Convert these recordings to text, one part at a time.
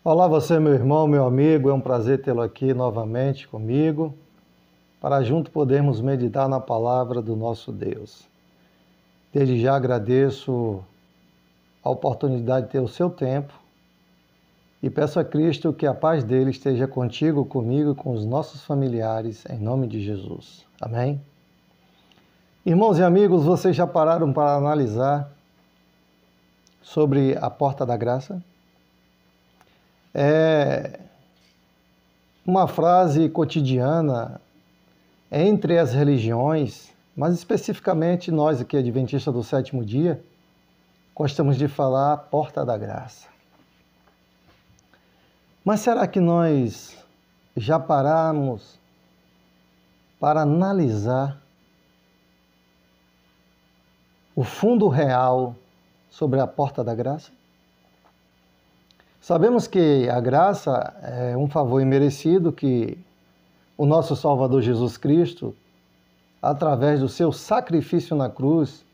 Olá você, meu irmão, meu amigo, é um prazer tê-lo aqui novamente comigo, para junto podermos meditar na palavra do nosso Deus. Desde já agradeço a oportunidade de ter o seu tempo e peço a Cristo que a paz dele esteja contigo, comigo e com os nossos familiares, em nome de Jesus. Amém? Irmãos e amigos, vocês já pararam para analisar sobre a porta da graça? É uma frase cotidiana entre as religiões, mas especificamente nós aqui, adventistas do sétimo dia, gostamos de falar porta da graça. Mas será que nós já paramos para analisar o fundo real sobre a porta da graça? Sabemos que a graça é um favor imerecido que o nosso Salvador Jesus Cristo, através do seu sacrifício na cruz,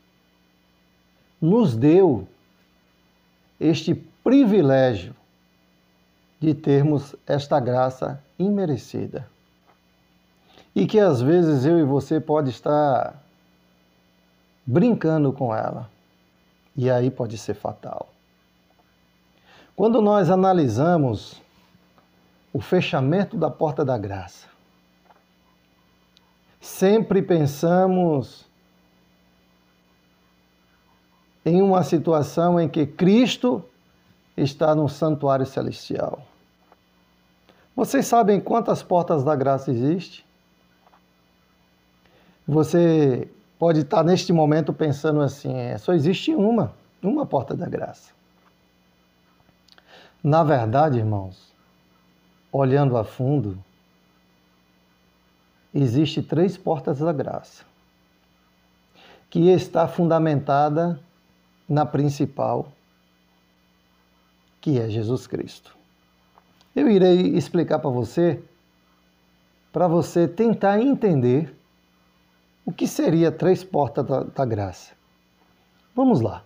nos deu este privilégio de termos esta graça imerecida. E que às vezes eu e você pode estar brincando com ela. E aí pode ser fatal. Quando nós analisamos o fechamento da porta da graça, sempre pensamos em uma situação em que Cristo está no santuário celestial. Vocês sabem quantas portas da graça existem? Você pode estar neste momento pensando assim, só existe uma porta da graça. Na verdade, irmãos, olhando a fundo, existe 3 portas da graça, que está fundamentada na principal, que é Jesus Cristo. Eu irei explicar para você tentar entender o que seria 3 portas da graça. Vamos lá.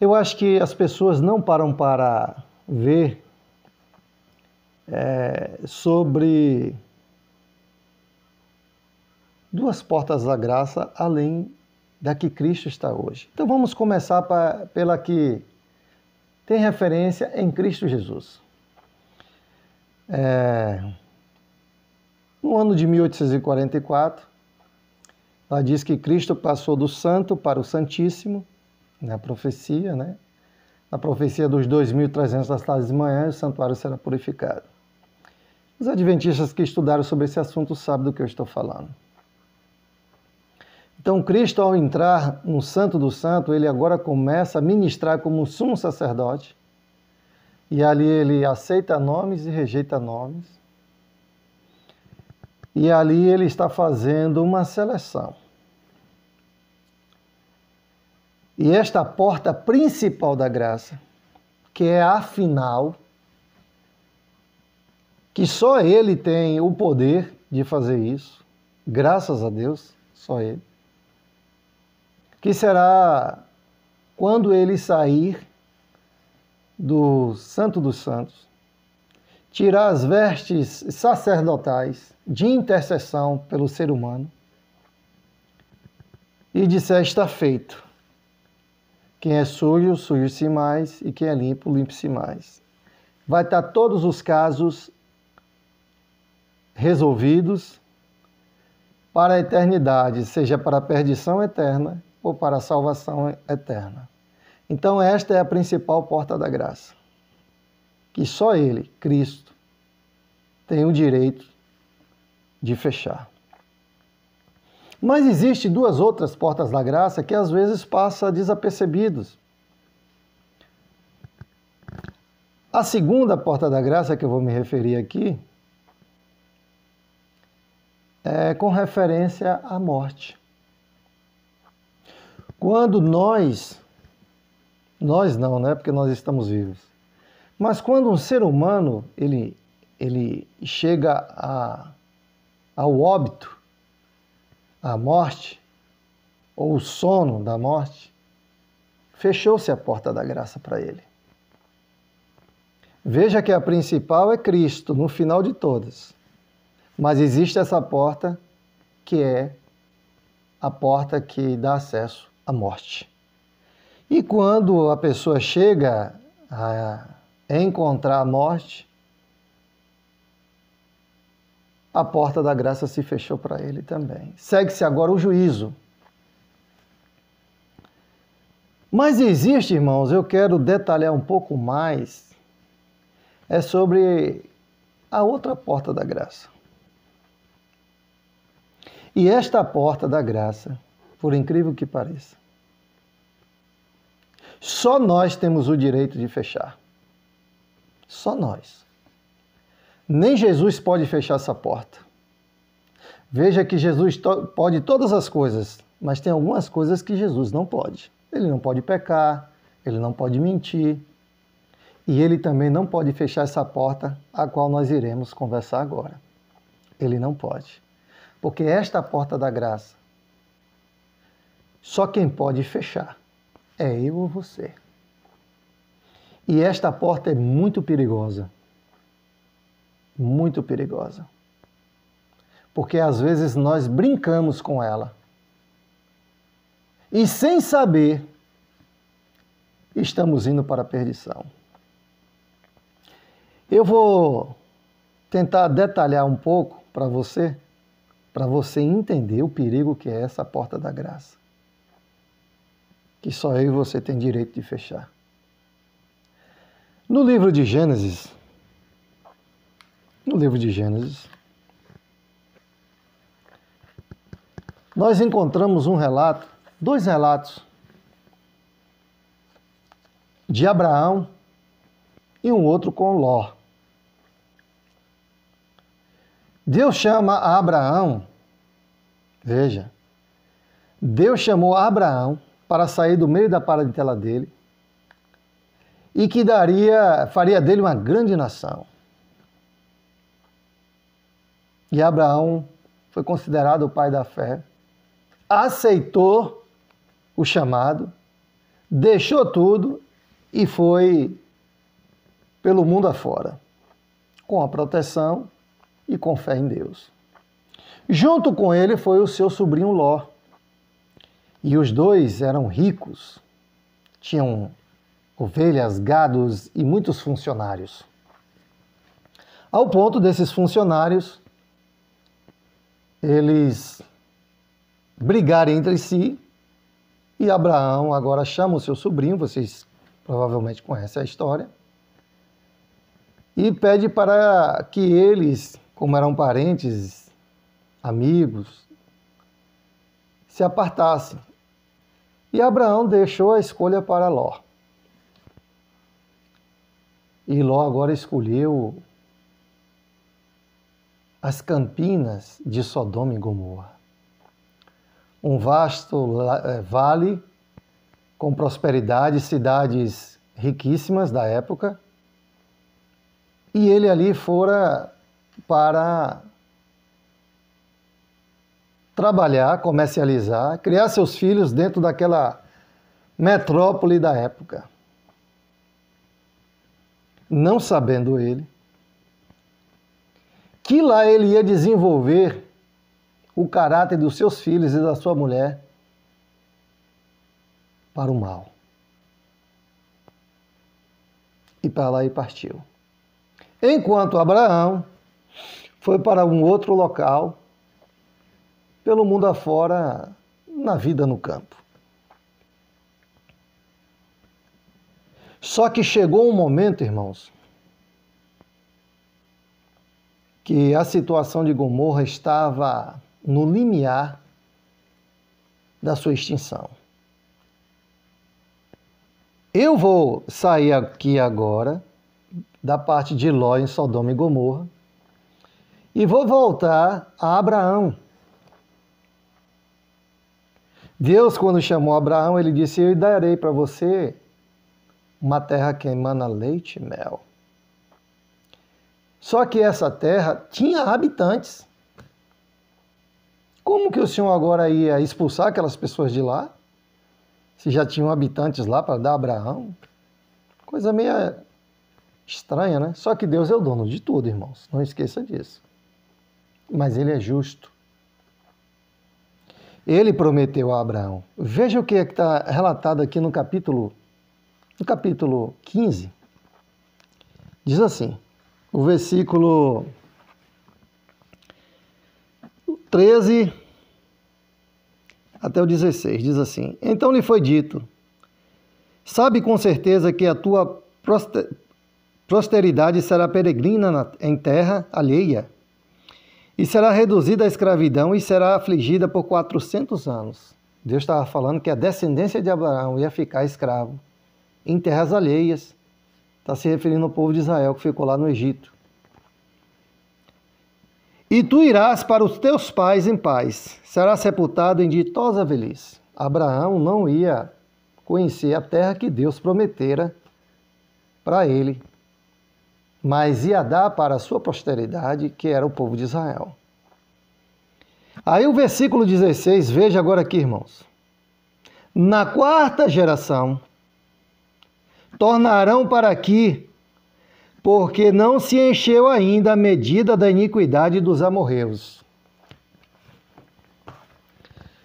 Eu acho que as pessoas não param para ver sobre 2 portas da graça além da que Cristo está hoje. Então vamos começar pela que tem referência em Cristo Jesus. No ano de 1844, ela diz que Cristo passou do santo para o santíssimo, na profecia, né? Na profecia dos 2.300 das tardes de manhã, o santuário será purificado. Os adventistas que estudaram sobre esse assunto sabem do que eu estou falando. Então, Cristo, ao entrar no Santo do Santo, ele agora começa a ministrar como um sumo sacerdote. E ali ele aceita nomes e rejeita nomes. E ali ele está fazendo uma seleção. E esta porta principal da graça, que é a final, que só ele tem o poder de fazer isso, graças a Deus, só ele, que será quando ele sair do Santo dos Santos, tirar as vestes sacerdotais de intercessão pelo ser humano e disser: está feito. Quem é sujo, suje-se mais, e quem é limpo, limpe-se mais. Vai estar todos os casos resolvidos para a eternidade, seja para a perdição eterna ou para a salvação eterna. Então esta é a principal porta da graça, que só ele, Cristo, tem o direito de fechar. Mas existem 2 outras portas da graça que às vezes passam desapercebidos. A segunda porta da graça que eu vou me referir aqui é com referência à morte. Quando nós não, né? Porque nós estamos vivos. Mas quando um ser humano ele chega ao óbito, à morte, ou o sono da morte, fechou-se a porta da graça para ele. Veja que a principal é Cristo, no final de todas. Mas existe essa porta que é a porta que dá acesso à morte. E quando a pessoa chega a encontrar a morte, a porta da graça se fechou para ele também. Segue-se agora o juízo. Mas existe, irmãos, eu quero detalhar um pouco mais, é sobre a outra porta da graça. E esta porta da graça, por incrível que pareça, só nós temos o direito de fechar. Só nós. Nem Jesus pode fechar essa porta. Veja que Jesus pode todas as coisas, mas tem algumas coisas que Jesus não pode. Ele não pode pecar, ele não pode mentir, e ele também não pode fechar essa porta a qual nós iremos conversar agora. Ele não pode. Porque esta porta da graça, só quem pode fechar é eu ou você. E esta porta é muito perigosa. Muito perigosa. Porque às vezes nós brincamos com ela. E sem saber, estamos indo para a perdição. Eu vou tentar detalhar um pouco para você entender o perigo que é essa porta da graça. Que só eu e você tem direito de fechar. No livro de Gênesis, nós encontramos dois relatos de Abraão e um outro com Ló. Deus chama a Abraão, veja, Deus chamou Abraão para sair do meio da parentela dele e que faria dele uma grande nação. E Abraão foi considerado o pai da fé, aceitou o chamado, deixou tudo e foi pelo mundo afora, com a proteção e com fé em Deus. Junto com ele foi o seu sobrinho Ló. E os dois eram ricos, tinham ovelhas, gados e muitos funcionários. Ao ponto desses funcionários, eles brigarem entre si, e Abraão agora chama o seu sobrinho, vocês provavelmente conhecem a história, e pede para que eles, como eram parentes, amigos, se apartassem. E Abraão deixou a escolha para Ló. E Ló agora escolheu as campinas de Sodoma e Gomorra. Um vasto vale com prosperidade, cidades riquíssimas da época. E ele ali fora para trabalhar, comercializar, criar seus filhos dentro daquela metrópole da época. Não sabendo ele que lá ele ia desenvolver o caráter dos seus filhos e da sua mulher para o mal. E para lá ele partiu. Enquanto Abraão foi para um outro local, pelo mundo afora, na vida no campo. Só que chegou um momento, irmãos, que a situação de Gomorra estava no limiar da sua extinção. Eu vou sair aqui agora da parte de Ló em Sodoma e Gomorra e vou voltar a Abraão. Deus, quando chamou Abraão, ele disse: eu darei para você uma terra que emana leite e mel. Só que essa terra tinha habitantes. Como que o Senhor agora ia expulsar aquelas pessoas de lá? Se já tinham habitantes lá para dar a Abraão? Coisa meio estranha, né? Só que Deus é o dono de tudo, irmãos. Não esqueça disso. Mas Ele é justo. Ele prometeu a Abraão. Veja o que está relatado aqui no capítulo 15. Diz assim, o versículo 13 até o 16, diz assim: Então lhe foi dito, sabe com certeza que a tua posteridade será peregrina em terra alheia, e será reduzida à escravidão e será afligida por 400 anos. Deus estava falando que a descendência de Abraão ia ficar escravo em terras alheias. Está se referindo ao povo de Israel que ficou lá no Egito. E tu irás para os teus pais em paz, será sepultado em ditosa velhice. Abraão não ia conhecer a terra que Deus prometera para ele, mas ia dar para a sua posteridade, que era o povo de Israel. Aí o versículo 16, veja agora aqui, irmãos. Na quarta geração, tornarão para aqui, porque não se encheu ainda a medida da iniquidade dos amorreus.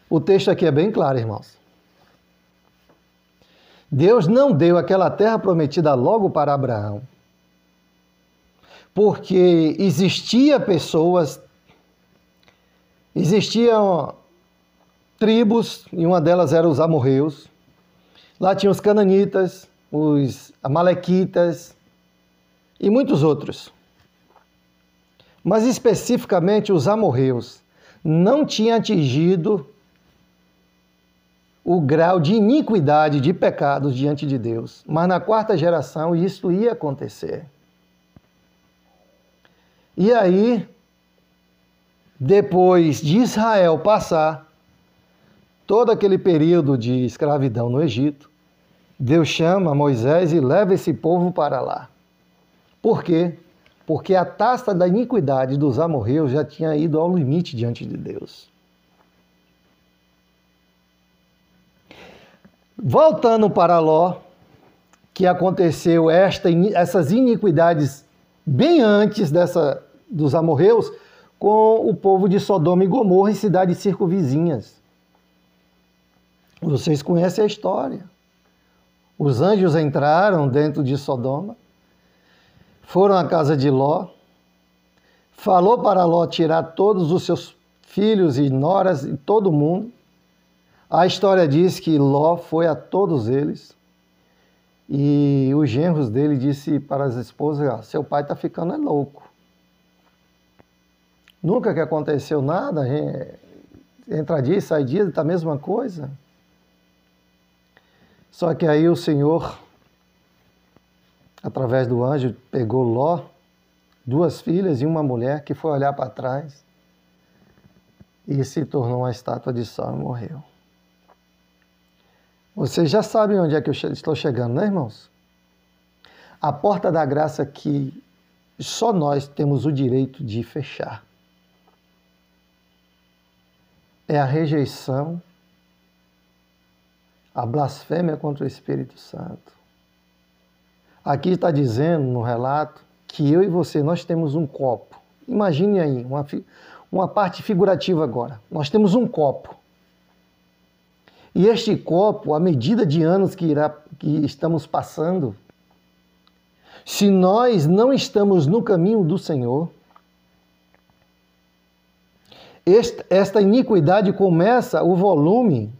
O texto aqui é bem claro, irmãos. Deus não deu aquela terra prometida logo para Abraão, porque existiam tribos, e uma delas era os amorreus. Lá tinha os cananitas, os amalequitas e muitos outros. Mas especificamente os amorreus não tinham atingido o grau de iniquidade, de pecados diante de Deus. Mas na quarta geração isso ia acontecer. E aí, depois de Israel passar todo aquele período de escravidão no Egito, Deus chama Moisés e leva esse povo para lá. Por quê? Porque a taxa da iniquidade dos amorreus já tinha ido ao limite diante de Deus. Voltando para Ló, que aconteceu essas iniquidades bem antes dos amorreus, com o povo de Sodoma e Gomorra e cidades circunvizinhas. Vocês conhecem a história. Os anjos entraram dentro de Sodoma, foram à casa de Ló, falou para Ló tirar todos os seus filhos e noras e todo mundo. A história diz que Ló foi a todos eles e os genros dele disse para as esposas: seu pai está ficando louco. Nunca que aconteceu nada, entra dia e sai dia, está a mesma coisa. Só que aí o Senhor, através do anjo, pegou Ló, 2 filhas e uma mulher, que foi olhar para trás e se tornou uma estátua de sal e morreu. Vocês já sabem onde é que eu estou chegando, né, irmãos? A porta da graça que só nós temos o direito de fechar é a rejeição, a blasfêmia contra o Espírito Santo. Aqui está dizendo no relato que eu e você, nós temos um copo. Imagine aí, uma parte figurativa agora. Nós temos um copo. E este copo, à medida de anos que estamos passando, se nós não estamos no caminho do Senhor, esta iniquidade começa o volume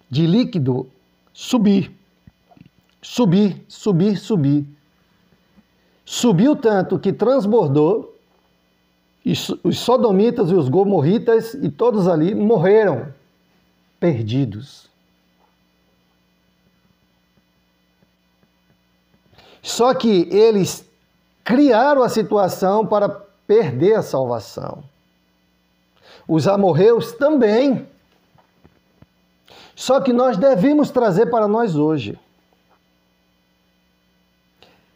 de líquido subir. Subiu tanto que transbordou, e os sodomitas e os gomorritas e todos ali morreram, perdidos. Só que eles criaram a situação para perder a salvação. Os amorreus também. Só que nós devemos trazer para nós hoje.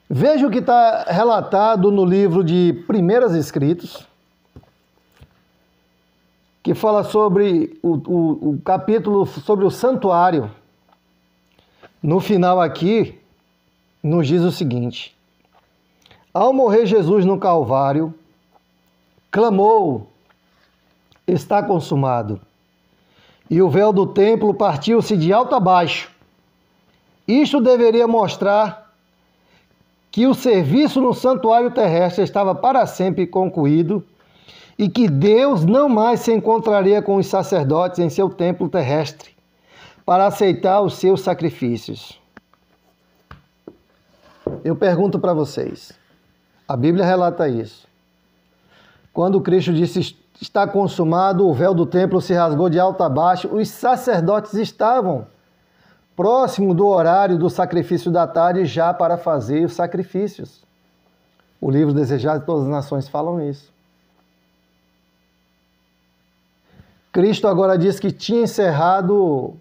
Veja o que está relatado no livro de Primeiras Escritos, que fala sobre o capítulo sobre o santuário. No final aqui, nos diz o seguinte: Ao morrer Jesus no Calvário, clamou: está consumado. E o véu do templo partiu-se de alto a baixo. Isto deveria mostrar que o serviço no santuário terrestre estava para sempre concluído e que Deus não mais se encontraria com os sacerdotes em seu templo terrestre para aceitar os seus sacrifícios. Eu pergunto para vocês, a Bíblia relata isso. Quando Cristo disse está consumado, o véu do templo se rasgou de alto a baixo, os sacerdotes estavam próximo do horário do sacrifício da tarde já para fazer os sacrifícios. O livro Desejado de Todas as Nações falam isso. Cristo agora diz que tinha encerrado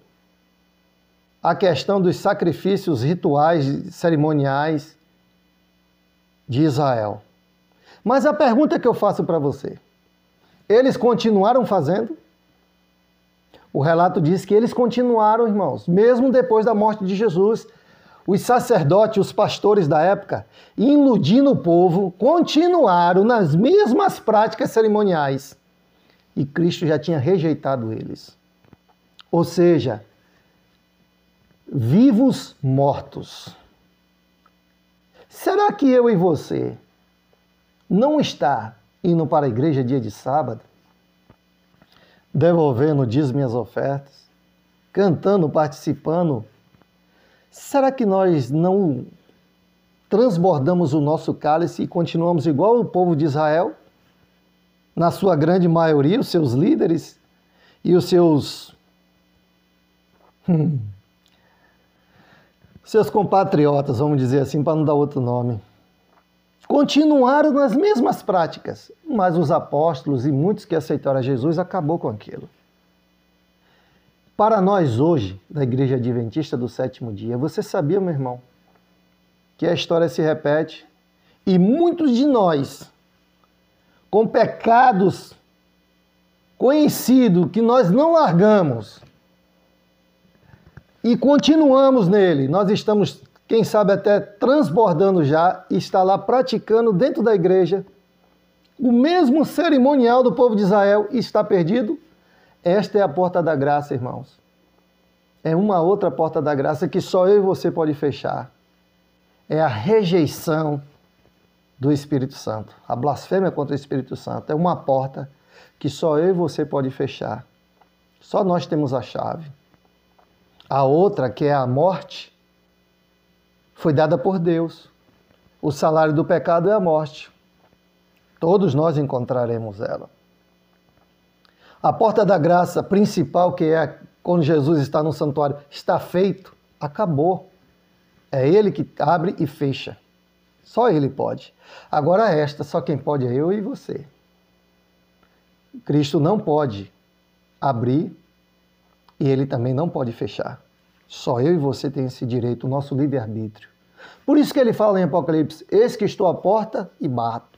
a questão dos sacrifícios rituais, cerimoniais de Israel. Mas a pergunta que eu faço para você, eles continuaram fazendo? O relato diz que eles continuaram, irmãos, mesmo depois da morte de Jesus. Os sacerdotes, os pastores da época, iludindo o povo, continuaram nas mesmas práticas cerimoniais. E Cristo já tinha rejeitado eles. Ou seja, vivos mortos. Será que eu e você não está indo para a igreja dia de sábado, devolvendo dízimo e as ofertas, cantando, participando? Será que nós não transbordamos o nosso cálice e continuamos igual o povo de Israel? Na sua grande maioria, os seus líderes e os seus compatriotas, vamos dizer assim, para não dar outro nome, continuaram nas mesmas práticas, mas os apóstolos e muitos que aceitaram a Jesus acabou com aquilo. Para nós hoje, da Igreja Adventista do Sétimo Dia, você sabia, meu irmão, que a história se repete e muitos de nós, com pecados conhecidos que nós não largamos e continuamos nele, nós estamos, quem sabe, até transbordando já e está lá praticando dentro da igreja o mesmo cerimonial do povo de Israel e está perdido? Esta é a porta da graça, irmãos. É uma outra porta da graça que só eu e você pode fechar. É a rejeição do Espírito Santo. A blasfêmia contra o Espírito Santo é uma porta que só eu e você pode fechar. Só nós temos a chave. A outra, que é a morte, foi dada por Deus. O salário do pecado é a morte. Todos nós encontraremos ela. A porta da graça principal, que é quando Jesus está no santuário, está feito, acabou. É Ele que abre e fecha. Só Ele pode. Agora esta, só quem pode é eu e você. Cristo não pode abrir e Ele também não pode fechar. Só eu e você tem esse direito, o nosso livre-arbítrio. Por isso que Ele fala em Apocalipse, eis que estou à porta e bato.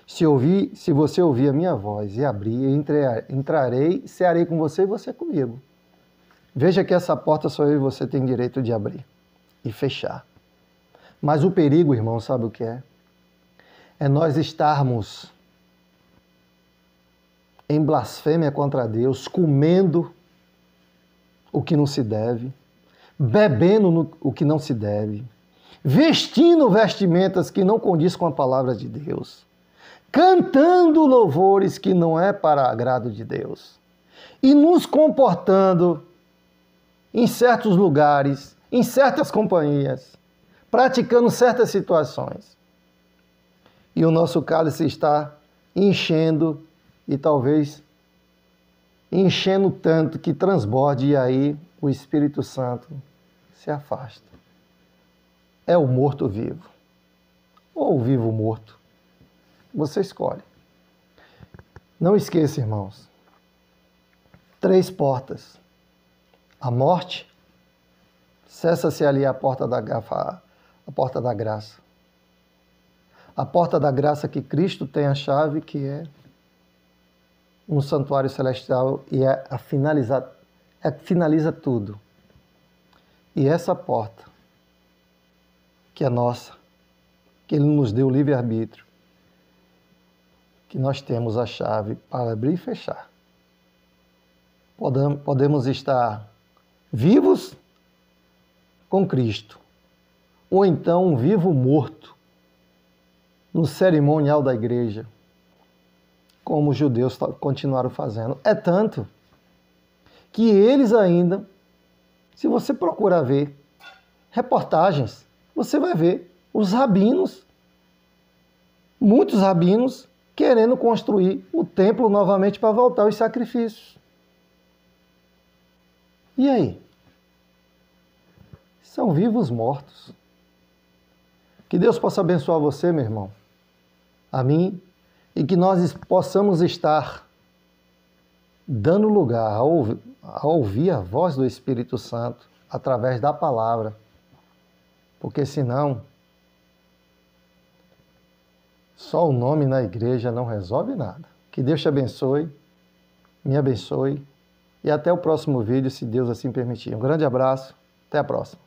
Se você ouvir a minha voz e abrir, entrarei, cearei com você e você comigo. Veja que essa porta só eu e você tem direito de abrir e fechar. Mas o perigo, irmão, sabe o que é? É nós estarmos em blasfêmia contra Deus, comendo o que não se deve, bebendo o que não se deve, vestindo vestimentas que não condiz com a palavra de Deus, cantando louvores que não é para agrado de Deus e nos comportando em certos lugares, em certas companhias, praticando certas situações. E o nosso cálice está enchendo e talvez enchendo tanto que transborde e aí o Espírito Santo se afasta. É o morto-vivo ou o vivo-morto. Você escolhe. Não esqueça, irmãos, 3 portas. A morte, cessa-se ali a porta da graça. A porta da graça que Cristo tem a chave, que é um santuário celestial e finaliza tudo. E essa porta, que é nossa, que Ele nos deu livre-arbítrio, que nós temos a chave para abrir e fechar. Podemos estar vivos com Cristo, ou então um vivo morto no cerimonial da igreja, como os judeus continuaram fazendo. É tanto que eles ainda, se você procurar ver reportagens, você vai ver os rabinos, muitos rabinos, querendo construir o templo novamente para voltar aos sacrifícios. E aí? São vivos mortos. Que Deus possa abençoar você, meu irmão, a mim, e que nós possamos estar dando lugar a ouvir a voz do Espírito Santo através da palavra, porque senão só o nome na igreja não resolve nada. Que Deus te abençoe, me abençoe, e até o próximo vídeo, se Deus assim permitir. Um grande abraço, até a próxima.